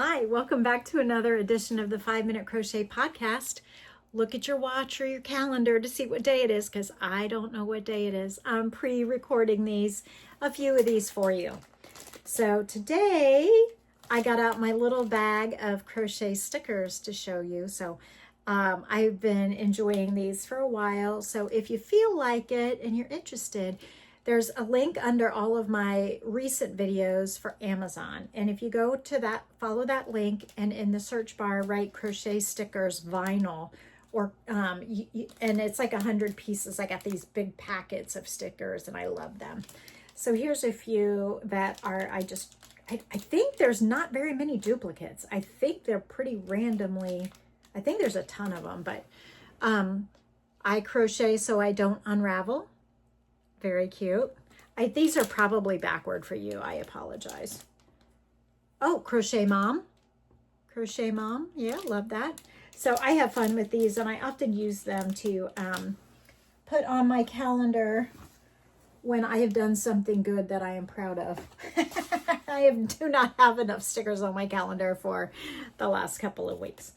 Hi, welcome back to another edition of the 5-Minute Crochet Podcast. Look at your watch or your calendar to see what day it is because I don't know what day it is. I'm pre-recording a few of these for you. So today I got out my little bag of crochet stickers to show you. So I've been enjoying these for a while. So if you feel like it and you're interested, there's a link under all of my recent videos for Amazon. And if you go to that, follow that link, and in the search bar, write crochet stickers vinyl, or and it's like 100 pieces. I got these big packets of stickers and I love them. So here's a few that are, I think there's not very many duplicates. I think they're pretty randomly, I think there's a ton of them, but I crochet so I don't unravel. Very cute. These are probably backward for you. I apologize. Oh, Crochet Mom. Crochet Mom. Yeah, love that. So I have fun with these, and I often use them to put on my calendar when I have done something good that I am proud of. I do not have enough stickers on my calendar for the last couple of weeks.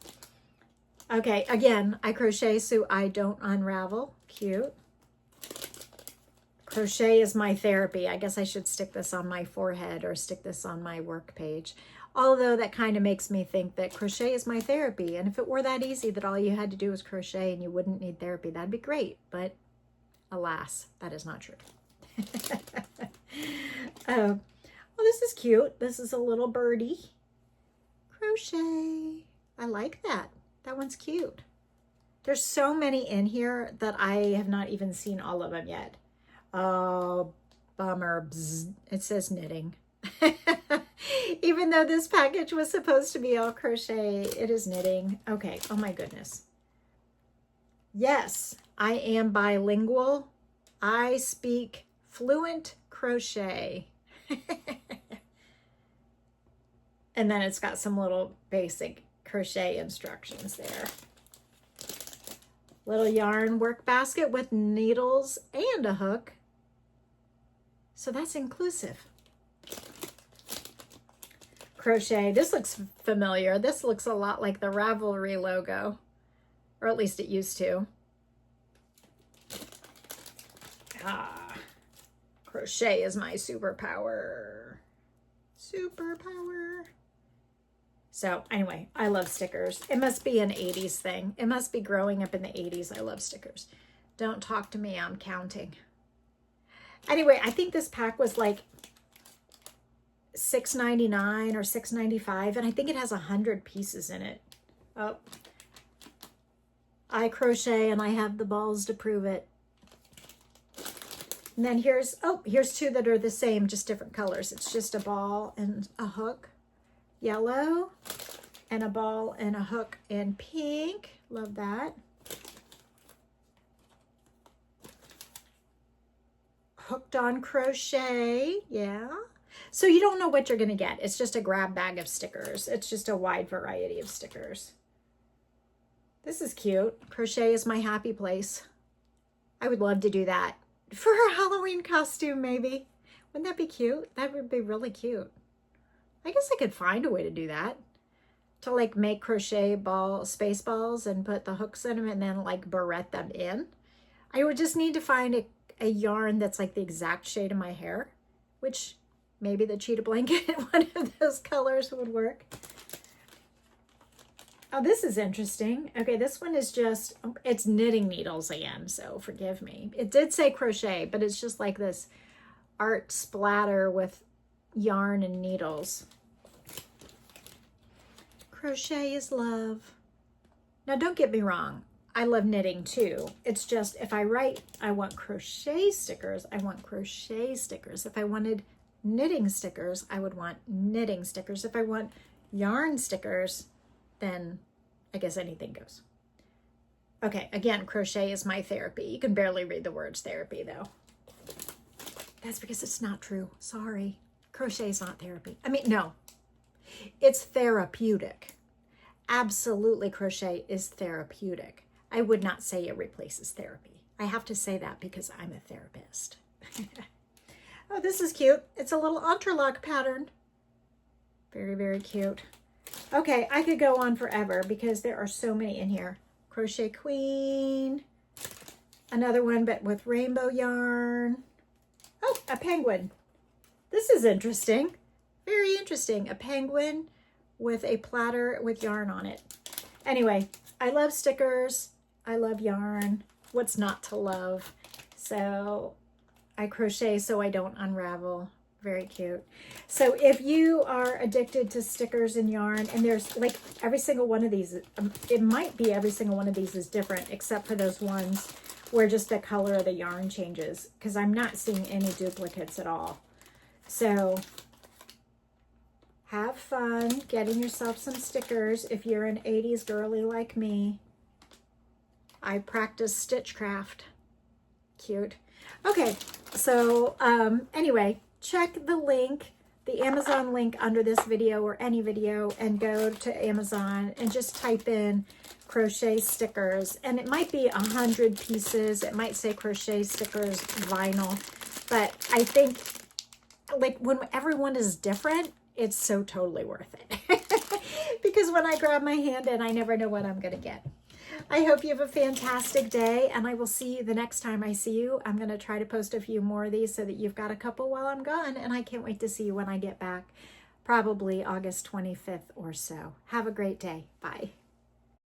Okay, again, I crochet so I don't unravel. Cute. Crochet is my therapy. I guess I should stick this on my forehead or stick this on my work page. Although that kind of makes me think that crochet is my therapy. And if it were that easy that all you had to do was crochet and you wouldn't need therapy, that'd be great. But alas, that is not true. Well, this is cute. This is a little birdie. Crochet. I like that. That one's cute. There's so many in here that I have not even seen all of them yet. Oh, bummer. Bzz. It says knitting. Even though this package was supposed to be all crochet, it is knitting. Okay. Oh my goodness. Yes, I am bilingual. I speak fluent crochet. And then it's got some little basic crochet instructions there. Little yarn work basket with needles and a hook. So that's inclusive. Crochet. This looks familiar. This looks a lot like the Ravelry logo, or at least it used to. Crochet is my superpower. Superpower. So anyway, I love stickers. It must be an 80s thing. It must be growing up in the 80s. I love stickers. Don't talk to me. I'm counting. Anyway, I think this pack was like $6.99 or $6.95, and I think it has 100 pieces in it. Oh, I crochet and I have the balls to prove it. And then here's two that are the same, just different colors. It's just a ball and a hook, yellow, and a ball and a hook in pink. Love that. Hooked on crochet, yeah. So you don't know what you're gonna get. It's just a grab bag of stickers. It's just a wide variety of stickers. This is cute. Crochet is my happy place. I would love to do that for a Halloween costume, maybe. Wouldn't that be cute? That would be really cute. I guess I could find a way to do that. To like make crochet space balls and put the hooks in them and then like barrette them in. I would just need to find a yarn that's like the exact shade of my hair, which maybe the cheetah blanket, one of those colors would work. Oh, this is interesting. Okay, this one is just, it's knitting needles again, so forgive me. It did say crochet, but it's just like this art splatter with yarn and needles. Crochet is love. Now, don't get me wrong. I love knitting too. It's just if I write, I want crochet stickers, I want crochet stickers. If I wanted knitting stickers, I would want knitting stickers. If I want yarn stickers, then I guess anything goes. Okay, again, crochet is my therapy. You can barely read the words therapy though. That's because it's not true. Sorry. Crochet is not therapy. I mean, no. It's therapeutic. Absolutely, crochet is therapeutic. I would not say it replaces therapy. I have to say that because I'm a therapist. Oh, this is cute. It's a little entrelac pattern. Very, very cute. Okay, I could go on forever because there are so many in here. Crochet Queen. Another one, but with rainbow yarn. Oh, a penguin. This is interesting. Very interesting. A penguin with a platter with yarn on it. Anyway, I love stickers. I love yarn. What's not to love? So I crochet so I don't unravel. Very cute. So if you are addicted to stickers and yarn, and there's like every single one of these, it might be every single one of these is different except for those ones where just the color of the yarn changes, because I'm not seeing any duplicates at all. So have fun getting yourself some stickers if you're an 80s girly like me. I practice stitchcraft. Cute. Okay, so anyway, check the link, the Amazon link under this video or any video, and go to Amazon and just type in crochet stickers. And it might be 100 pieces. It might say crochet stickers vinyl. But I think like when everyone is different, it's so totally worth it. Because when I grab my hand in, I never know what I'm going to get. I hope you have a fantastic day, and I will see you the next time I see you. I'm going to try to post a few more of these so that you've got a couple while I'm gone, and I can't wait to see you when I get back, probably August 25th or so. Have a great day. Bye.